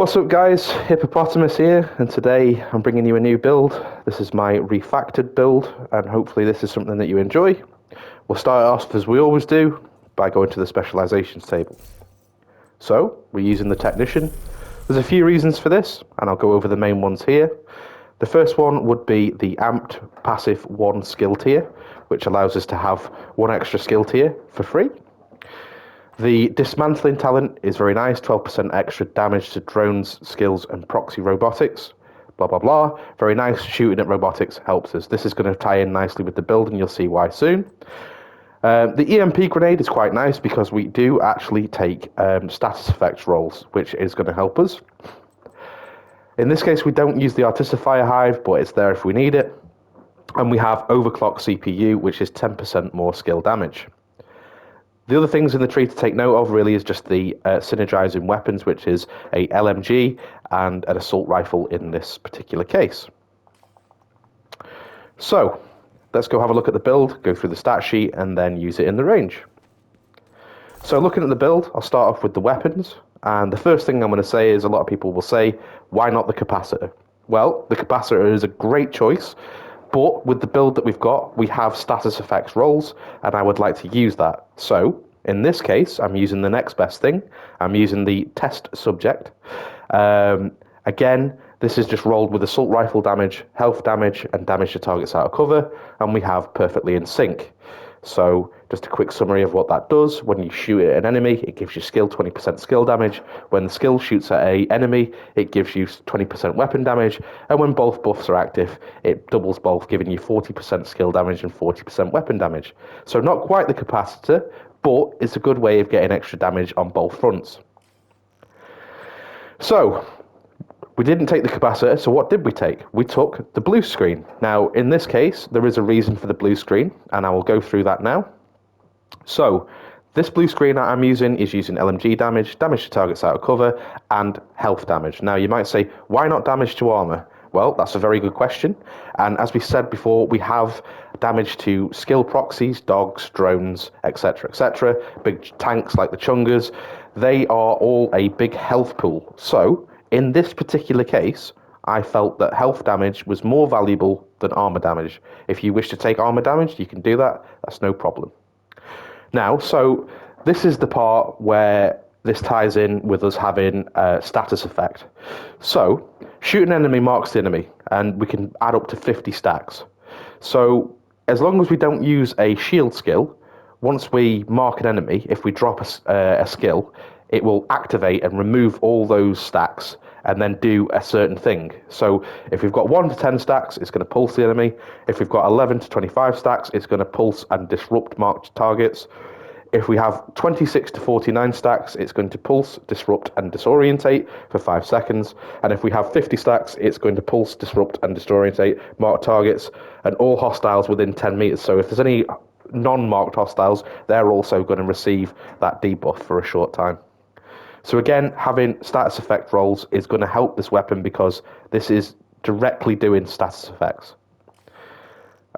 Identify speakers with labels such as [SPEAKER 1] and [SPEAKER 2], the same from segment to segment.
[SPEAKER 1] What's up guys, Hippopotamus here, and today I'm bringing you a new build. This is my refactored build, and hopefully this is something that you enjoy. We'll start off as we always do, by going to the specializations table. So, we're using the technician. There's a few reasons for this, and I'll go over the main ones here. The first one would be the amped passive 1 skill tier, which allows us to have 1 extra skill tier for free. The dismantling talent is very nice, 12% extra damage to drones, skills, and proxy robotics. Blah, blah, blah. Very nice. Shooting at robotics helps us. This is going to tie in nicely with the build, and you'll see why soon. The EMP grenade is quite nice because we do actually take status effects rolls, which is going to help us. In this case, we don't use the Artificer Hive, but it's there if we need it. And we have overclock CPU, which is 10% more skill damage. The other things in the tree to take note of really is just the synergizing weapons, which is a LMG and an assault rifle in this particular case. So, let's go have a look at the build, go through the stat sheet, and then use it in the range. So looking at the build, I'll start off with the weapons. And the first thing I'm going to say is a lot of people will say, why not the capacitor? Well, the capacitor is a great choice. But with the build that we've got, we have status effects rolls, and I would like to use that. So, in this case, I'm using the next best thing. I'm using the test subject. Again, this is just rolled with assault rifle damage, health damage, and damage to targets out of cover, and we have perfectly in sync. So, just a quick summary of what that does. When you shoot at an enemy, it gives you skill 20% skill damage. When the skill shoots at an enemy, it gives you 20% weapon damage. And when both buffs are active, it doubles both, giving you 40% skill damage and 40% weapon damage. So not quite the capacitor, but it's a good way of getting extra damage on both fronts. So, we didn't take the capacitor, so what did we take? We took the blue screen. Now, in this case, there is a reason for the blue screen, and I will go through that now. So, this blue screen that I'm using is using LMG damage, damage to targets out of cover, and health damage. Now, you might say, why not damage to armor? Well, that's a very good question. And as we said before, we have damage to skill proxies, dogs, drones, etc., etc. Big tanks like the Chungas. They are all a big health pool. So, in this particular case, I felt that health damage was more valuable than armor damage. If you wish to take armor damage, you can do that. That's no problem. Now, so this is the part where this ties in with us having a status effect. So, shoot an enemy marks the enemy, and we can add up to 50 stacks. So, as long as we don't use a shield skill, once we mark an enemy, if we drop a skill, it will activate and remove all those stacks and then do a certain thing. So if we've got 1 to 10 stacks, it's going to pulse the enemy. If we've got 11 to 25 stacks, it's going to pulse and disrupt marked targets. If we have 26 to 49 stacks, it's going to pulse, disrupt, and disorientate for 5 seconds. And if we have 50 stacks, it's going to pulse, disrupt, and disorientate marked targets and all hostiles within 10 meters. So if there's any non-marked hostiles, they're also going to receive that debuff for a short time. So again, having status effect rolls is going to help this weapon because this is directly doing status effects.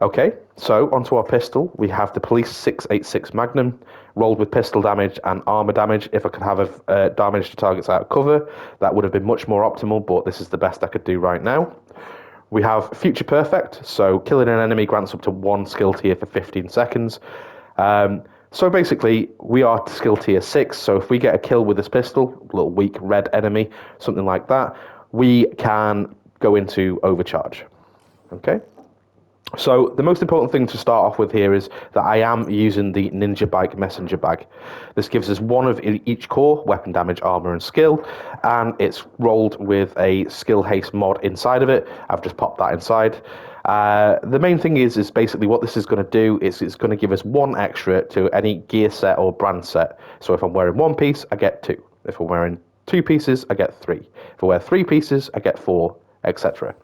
[SPEAKER 1] Okay, so onto our pistol. We have the Police 686 Magnum, rolled with pistol damage and armor damage. If I could have a damage to targets out of cover, that would have been much more optimal, but this is the best I could do right now. We have Future Perfect, so killing an enemy grants up to 1 skill tier for 15 seconds. So basically, we are skill tier 6, so if we get a kill with this pistol, a little weak red enemy, something like that, we can go into overcharge. Okay? So the most important thing to start off with here is that I am using the Ninja Bike Messenger Bag. This gives us 1 of each core, weapon damage, armor, and skill, and it's rolled with a skill haste mod inside of it. I've just popped that inside. The main thing is basically what this is going to do is it's going to give us 1 extra to any gear set or brand set. So if I'm wearing 1 piece, I get 2. If I'm wearing 2 pieces, I get 3. If I wear 3 pieces, I get 4, etc.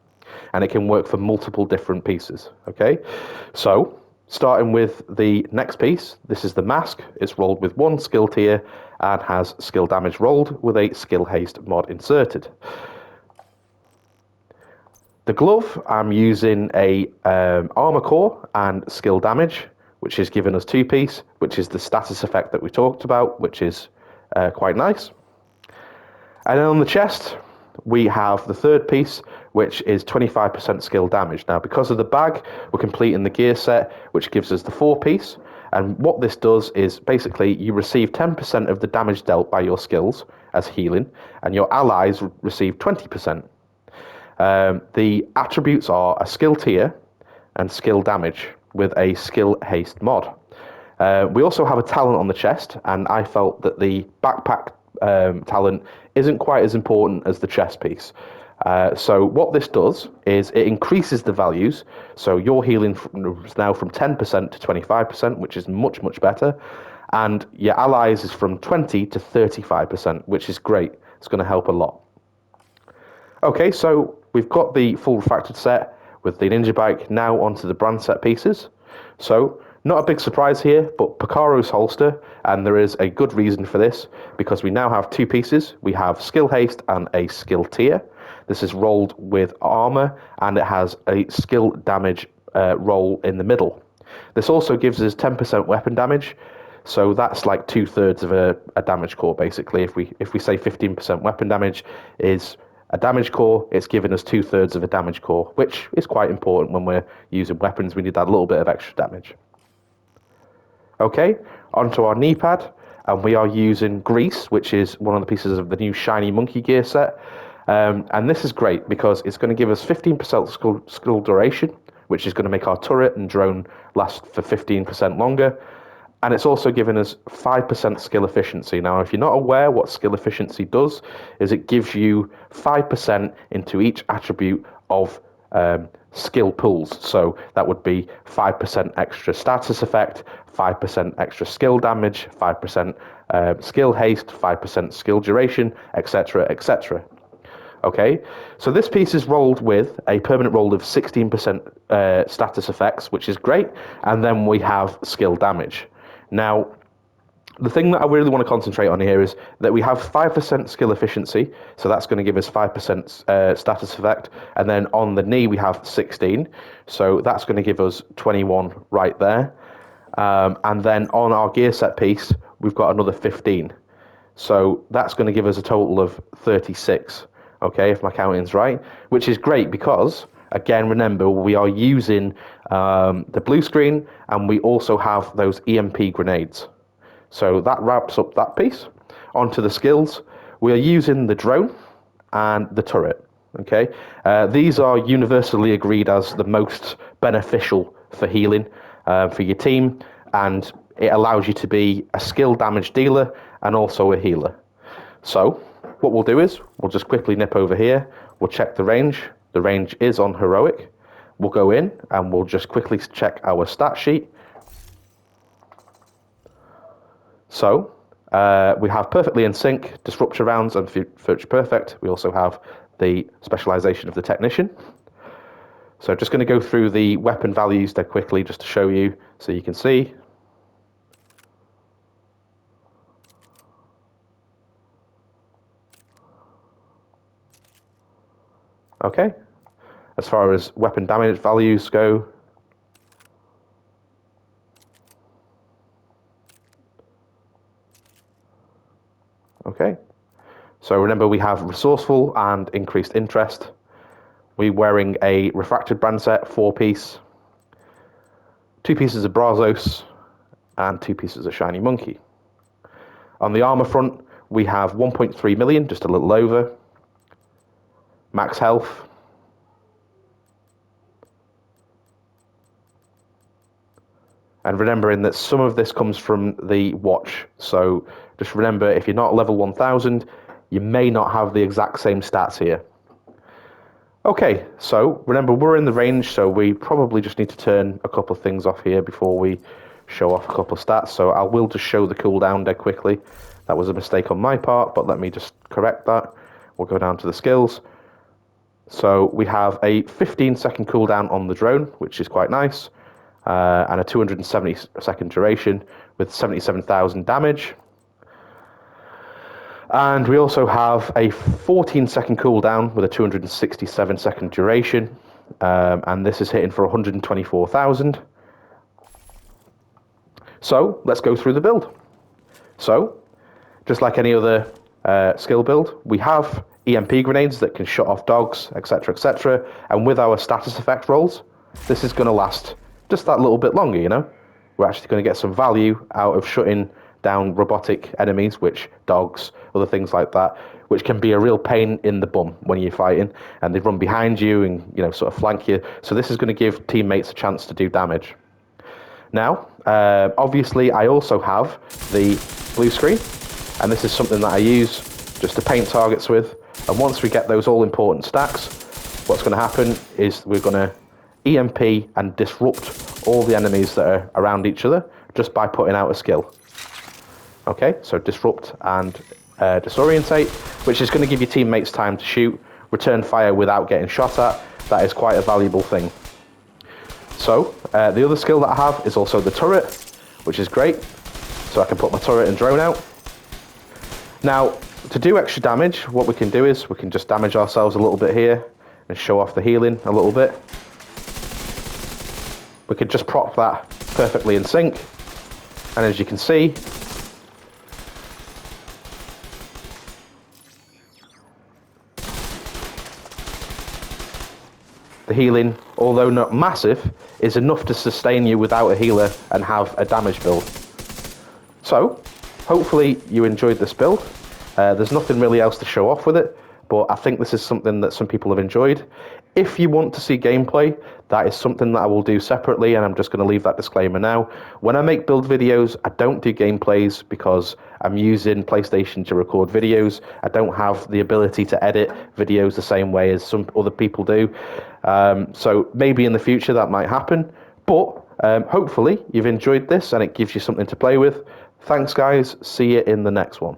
[SPEAKER 1] And it can work for multiple different pieces. Okay, so starting with the next piece, this is the mask. It's rolled with 1 skill tier and has skill damage rolled with a skill haste mod inserted. The glove, I'm using a armor core and skill damage, which is giving us 2-piece, which is the status effect that we talked about, which is quite nice. And then on the chest, we have the third piece, which is 25% skill damage. Now, because of the bag, we're completing the gear set, which gives us the 4-piece. And what this does is basically you receive 10% of the damage dealt by your skills as healing, and your allies receive 20%. The attributes are a skill tier and skill damage with a skill haste mod. We also have a talent on the chest, and I felt that the backpack talent isn't quite as important as the chest piece. So what this does is it increases the values. So your healing is now from 10% to 25%, which is much, much better. And your allies is from 20 to 35%, which is great. It's going to help a lot. Okay, so we've got the full refactored set with the ninja bike now onto the brand set pieces. So not a big surprise here, but Picaro's holster, and there is a good reason for this, because we now have 2 pieces. We have skill haste and a skill tier. This is rolled with armor, and it has a skill damage roll in the middle. This also gives us 10% weapon damage, so that's like 2/3 of a damage core, basically. If we say 15% weapon damage is a damage core, it's giving us 2/3 of a damage core, which is quite important when we're using weapons. We need that little bit of extra damage. Okay, onto our knee pad, and we are using Grease, which is one of the pieces of the new shiny monkey gear set. And this is great because it's going to give us 15% skill duration, which is going to make our turret and drone last for 15% longer. And it's also giving us 5% skill efficiency. Now, if you're not aware what skill efficiency does, is it gives you 5% into each attribute of skill pools. So that would be 5% extra status effect, 5% extra skill damage, 5% skill haste, 5% skill duration, etc., etc. Okay, so this piece is rolled with a permanent roll of 16% status effects, which is great, and then we have skill damage. Now, the thing that I really want to concentrate on here is that we have 5% skill efficiency, so that's going to give us 5% status effect, and then on the knee we have 16, so that's going to give us 21 right there, and then on our gear set piece we've got another 15, so that's going to give us a total of 36, okay, if my counting's right, which is great because, again, remember, we are using the blue screen, and we also have those EMP grenades. So that wraps up that piece. Onto the skills. We are using the drone and the turret. Okay, these are universally agreed as the most beneficial for healing for your team, and it allows you to be a skill damage dealer and also a healer. So what we'll do is we'll just quickly nip over here. We'll check the range. The range is on heroic. We'll go in and we'll just quickly check our stat sheet. So we have perfectly in sync disruptor rounds and future perfect. We also have the specialization of the technician. So just going to go through the weapon values there quickly just to show you so you can see. Okay, as far as weapon damage values go, okay, so remember we have resourceful and increased interest. We're wearing a refracted brand set, 4-piece, 2 pieces of Brazos, and 2 pieces of shiny monkey. On the armor front, we have 1.3 million, just a little over. Max health. And remembering that some of this comes from the watch. So just remember, if you're not level 1000, you may not have the exact same stats here. Okay, so remember we're in the range, so we probably just need to turn a couple of things off here before we show off a couple of stats. So I will just show the cooldown dead quickly. That was a mistake on my part, but let me just correct that. We'll go down to the skills. So we have a 15-second cooldown on the drone, which is quite nice, and a 270-second duration with 77,000 damage. And we also have a 14-second cooldown with a 267-second duration, and this is hitting for 124,000. So let's go through the build. So, just like any other skill build, we have EMP grenades that can shut off dogs, etc., etc. And with our status effect rolls, this is going to last just that little bit longer, you know? We're actually going to get some value out of shutting down robotic enemies, which dogs, other things like that, which can be a real pain in the bum when you're fighting, and they run behind you and, you know, sort of flank you. So this is going to give teammates a chance to do damage. Now, obviously, I also have the blue screen, and this is something that I use just to paint targets with. And once we get those all-important stacks, what's going to happen is we're going to EMP and disrupt all the enemies that are around each other just by putting out a skill. Okay, so disrupt and disorientate, which is going to give your teammates time to shoot, return fire without getting shot at. That is quite a valuable thing. So, the other skill that I have is also the turret, which is great. So I can put my turret and drone out. Now, to do extra damage, what we can do is we can just damage ourselves a little bit here and show off the healing a little bit. We could just prop that perfectly in sync. And as you can see, the healing, although not massive, is enough to sustain you without a healer and have a damage build. So, hopefully you enjoyed this build. There's nothing really else to show off with it, but I think this is something that some people have enjoyed. If you want to see gameplay, that is something that I will do separately, and I'm just going to leave that disclaimer now. When I make build videos, I don't do gameplays because I'm using PlayStation to record videos. I don't have the ability to edit videos the same way as some other people do. So maybe in the future that might happen, but hopefully you've enjoyed this and it gives you something to play with. Thanks guys, see you in the next one.